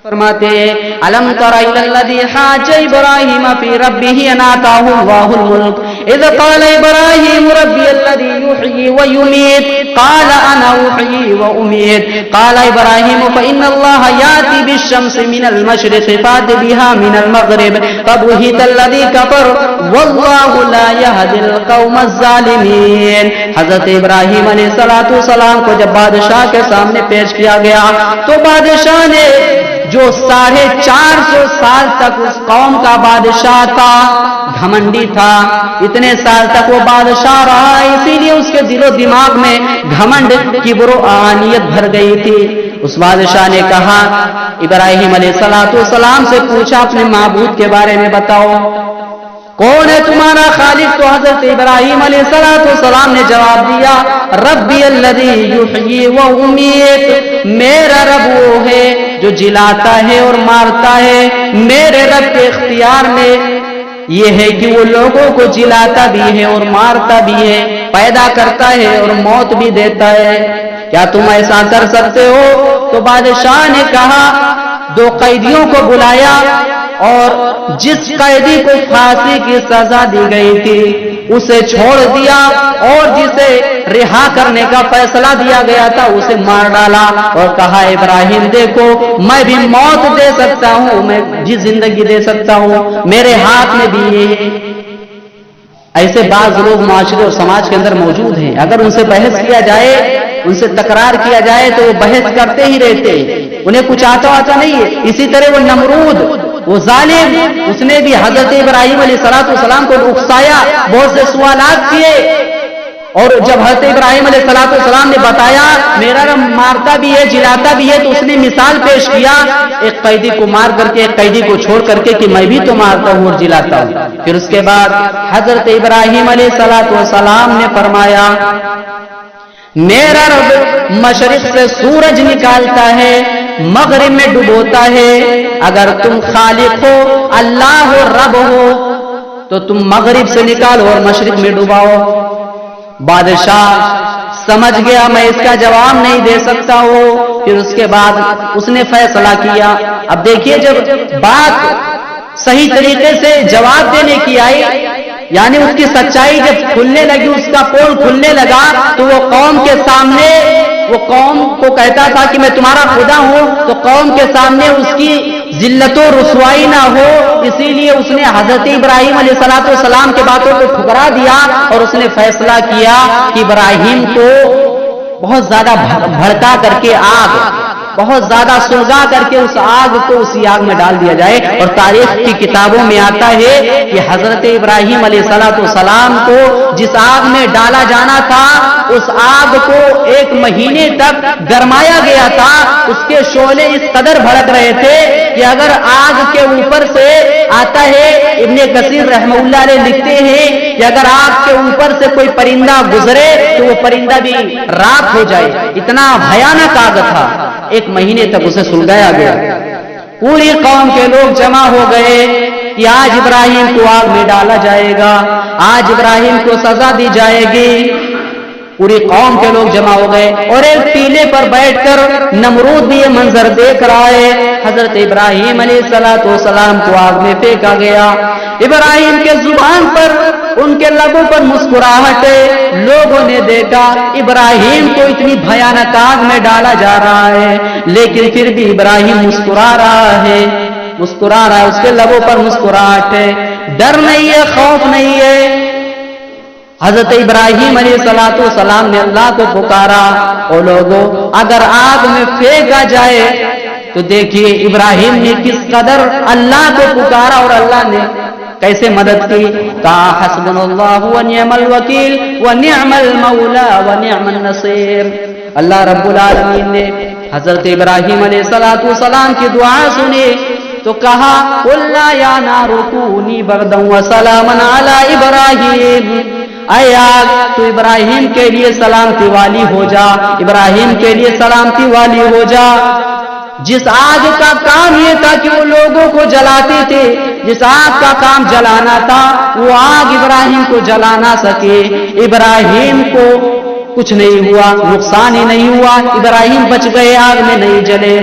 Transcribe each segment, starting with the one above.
فرماتے الم تر الی الذی حاج ابراہیم فی ربہ ان آتاہ اللہ الملک اذ قال ابراہیم ربی الذی یحیی ویمیت قال انا احیی وامیت قال ابراہیم فان اللہ یاتی بالشمس من المشرق فات بها من المغرب فبہت الذی کفر واللہ لا یہدی القوم الظالمین۔ حضرت ابراہیم علیہ السلام کو جب بادشاہ کے سامنے پیش کیا گیا تو بادشاہ نے جو 450 سال تک اس قوم کا بادشاہ تھا، گھمنڈی تھا، اتنے سال تک وہ بادشاہ رہا، اسی لیے اس کے دل و دماغ میں گھمنڈ کی برہانیت بھر گئی تھی۔ اس بادشاہ نے کہا ابراہیم علیہ السلام سے پوچھا اپنے معبود کے بارے میں بتاؤ، کون ہے تمہارا خالق؟ تو حضرت ابراہیم علیہ السلام نے جواب دیا ربی الذی یحیی و امیت، میرا رب وہ ہے جو جلاتا ہے اور مارتا ہے، میرے رب کے اختیار میں یہ ہے کہ وہ لوگوں کو جلاتا بھی ہے اور مارتا بھی ہے، پیدا کرتا ہے اور موت بھی دیتا ہے، کیا تم ایسا کر سکتے ہو؟ تو بادشاہ نے کہا 2 قیدیوں کو بلایا اور جس قیدی کو پھانسی کی سزا دی گئی تھی اسے چھوڑ دیا اور جسے رہا کرنے کا فیصلہ دیا گیا تھا اسے مار ڈالا اور کہا ابراہیم دیکھو میں بھی موت دے سکتا ہوں، میں بھی زندگی دے سکتا ہوں، میرے ہاتھ میں بھی یہ ہے۔ ایسے بعض لوگ معاشرے اور سماج کے اندر موجود ہیں، اگر ان سے بحث کیا جائے، ان سے تکرار کیا جائے تو وہ بحث کرتے ہی رہتے ہیں، انہیں کچھ آتا نہیں ہے۔ اسی طرح وہ نمرود، وہ ظالم، اس نے بھی حضرت ابراہیم علیہ السلام کو اکسایا، بہت سے سوالات کیے، اور جب حضرت ابراہیم علیہ السلام نے بتایا میرا رب مارتا بھی ہے جلاتا بھی ہے تو اس نے مثال پیش کیا، ایک قیدی کو مار کر کے ایک قیدی کو چھوڑ کر کے کہ میں بھی تو مارتا ہوں اور جلاتا ہوں۔ پھر اس کے بعد حضرت ابراہیم علیہ السلام نے فرمایا میرا رب مشرق سے سورج نکالتا ہے، مغرب میں ڈبوتا ہے، اگر تم خالق ہو، اللہ ہو، رب ہو تو تم مغرب سے نکالو اور مشرق میں ڈباؤ۔ بادشاہ سمجھ گیا میں اس کا جواب نہیں دے سکتا ہوں، پھر اس کے بعد اس نے فیصلہ کیا۔ اب دیکھیے جب بات صحیح طریقے سے جواب دینے کی آئی، یعنی اس کی سچائی جب کھلنے لگی، اس کا پول کھلنے لگا، تو وہ قوم کے سامنے، وہ قوم کو کہتا تھا کہ میں تمہارا خدا ہوں، تو قوم کے سامنے اس کی ذلت و رسوائی نہ ہو، اسی لیے اس نے حضرت ابراہیم علیہ السلام کے باتوں کو ٹھکرا دیا اور اس نے فیصلہ کیا کہ ابراہیم کو بہت زیادہ بھڑکا کر کے آگ، بہت زیادہ سلگا کر کے اس آگ کو اسی آگ میں ڈال دیا جائے۔ اور تاریخ کی کتابوں میں آتا ہے کہ حضرت ابراہیم علیہ السلام کو جس آگ میں ڈالا جانا تھا اس آگ کو 1 مہینے تک گرمایا گیا تھا، اس کے شعلے اس قدر بھڑک رہے تھے کہ اگر آگ کے اوپر سے آتا ہے، ابن کثیر رحمہ اللہ علیہ لکھتے ہیں کہ اگر آگ کے اوپر سے کوئی پرندہ گزرے تو وہ پرندہ بھی راکھ ہو جائے، اتنا بھیانک آگ تھا۔ 1 مہینے تک اسے سلگایا گیا۔ پوری قوم کے لوگ جمع ہو گئے کہ آج ابراہیم کو آگ میں ڈالا جائے گا، آج ابراہیم کو سزا دی جائے گی۔ پوری قوم کے لوگ جمع ہو گئے اور ایک ٹیلے پر بیٹھ کر نمرود بھی یہ منظر دیکھ رہا ہے۔ حضرت ابراہیم علیہ السلام کو آگ میں پھینکا گیا، ابراہیم کے زبان پر، ان کے لبوں پر مسکراہٹ ہے۔ لوگوں نے دیکھا ابراہیم کو اتنی بھیانک آگ میں ڈالا جا رہا ہے لیکن پھر بھی ابراہیم مسکرا رہا ہے، مسکرا رہا ہے، اس کے لبوں پر مسکراہٹ ہے، ڈر نہیں ہے، خوف نہیں ہے۔ حضرت ابراہیم علیہ السلام نے اللہ کو پکارا، او لوگوں اگر آگ میں پھینکا جائے تو دیکھیے ابراہیم نے کس قدر اللہ کو پکارا اور اللہ نے کیسے مدد کی۔ کہا حسبنا اللہ ونعم الوکیل ونعم المولا ونعم النصیر۔ اللہ رب العالمین نے حضرت ابراہیم علیہ السلام کی دعا سنی تو کہا قلنا یا نار کونی بردا وسلاما علی ابراہیم، اے آگ تو ابراہیم کے لیے سلامتی والی ہو جا، ابراہیم کے لیے سلامتی والی ہو جا۔ جس آگ کا کام یہ تھا کہ وہ لوگوں کو جلاتے تھے، جس آگ کا کام جلانا تھا وہ آگ ابراہیم کو جلا نہ سکے، ابراہیم کو کچھ نہیں ہوا، نقصان ہی نہیں ہوا، ابراہیم بچ گئے، آگ میں نہیں جلے۔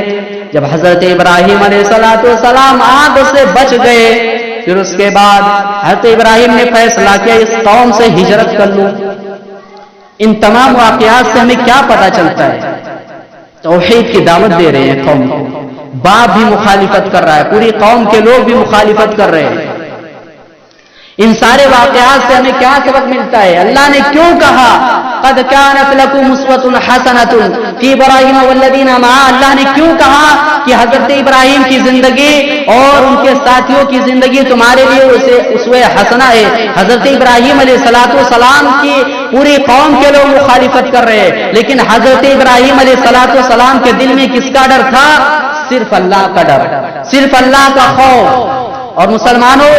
جب حضرت ابراہیم علیہ السلام آگ سے بچ گئے، پھر اس کے بعد حضرت ابراہیم نے فیصلہ کیا اس قوم سے ہجرت کر لوں۔ ان تمام واقعات سے ہمیں کیا پتہ چلتا ہے؟ توحید کی دعوت دے رہے ہیں قوم کو، باپ بھی مخالفت کر رہا ہے، پوری قوم کے لوگ بھی مخالفت کر رہے ہیں۔ ان سارے واقعات سے ہمیں کیا سبق ملتا ہے؟ اللہ نے کیوں کہا قد كانت لكم اسوة حسنة في ابراہیم والذین معه؟ اللہ نے کیوں کہا کہ حضرت ابراہیم کی زندگی اور ان کے ساتھیوں کی زندگی تمہارے لیے اسوہ حسنہ ہے؟ حضرت ابراہیم علیہ السلام کی پوری قوم کے لوگ مخالفت کر رہے ہیں، لیکن حضرت ابراہیم علیہ السلام کے دل میں کس کا ڈر تھا؟ صرف اللہ کا ڈر، صرف اللہ کا خوف۔ اور مسلمانوں،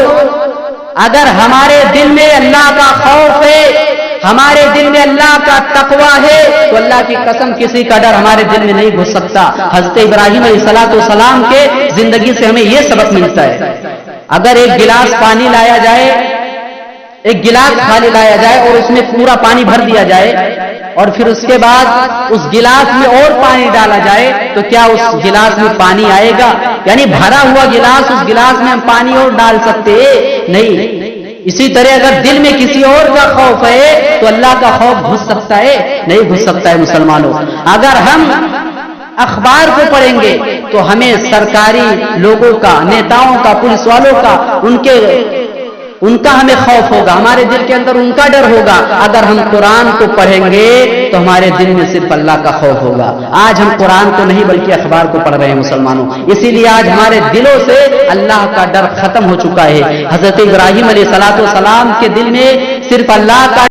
اگر ہمارے دل میں اللہ کا خوف ہے، ہمارے دل میں اللہ کا تقوی ہے، تو اللہ کی قسم کسی کا ڈر ہمارے دل میں نہیں گھس سکتا۔ حضرت ابراہیم علیہ السلام کے زندگی سے ہمیں یہ سبق ملتا ہے۔ اگر ایک گلاس پانی لایا جائے، ایک گلاس خالی لایا جائے اور اس میں پورا پانی بھر دیا جائے اور پھر اس کے بعد اس گلاس میں اور پانی ڈالا جائے تو کیا اس گلاس میں پانی آئے گا؟ یعنی بھرا ہوا گلاس، اس گلاس میں ہم پانی اور ڈال سکتے نہیں۔ اسی طرح اگر دل میں کسی اور کا خوف ہے تو اللہ کا خوف گھس سکتا ہے؟ نہیں گھس سکتا ہے۔ مسلمانوں، اگر ہم اخبار کو پڑھیں گے تو ہمیں سرکاری لوگوں کا، نیتاؤں کا، پولیس والوں کا، ان کا ہمیں خوف ہوگا، ہمارے دل کے اندر ان کا ڈر ہوگا۔ اگر ہم قرآن کو پڑھیں گے تو ہمارے دل میں صرف اللہ کا خوف ہوگا۔ آج ہم قرآن کو نہیں بلکہ اخبار کو پڑھ رہے ہیں مسلمانوں، اسی لیے آج ہمارے دلوں سے اللہ کا ڈر ختم ہو چکا ہے۔ حضرت ابراہیم علیہ السلام کے دل میں صرف اللہ کا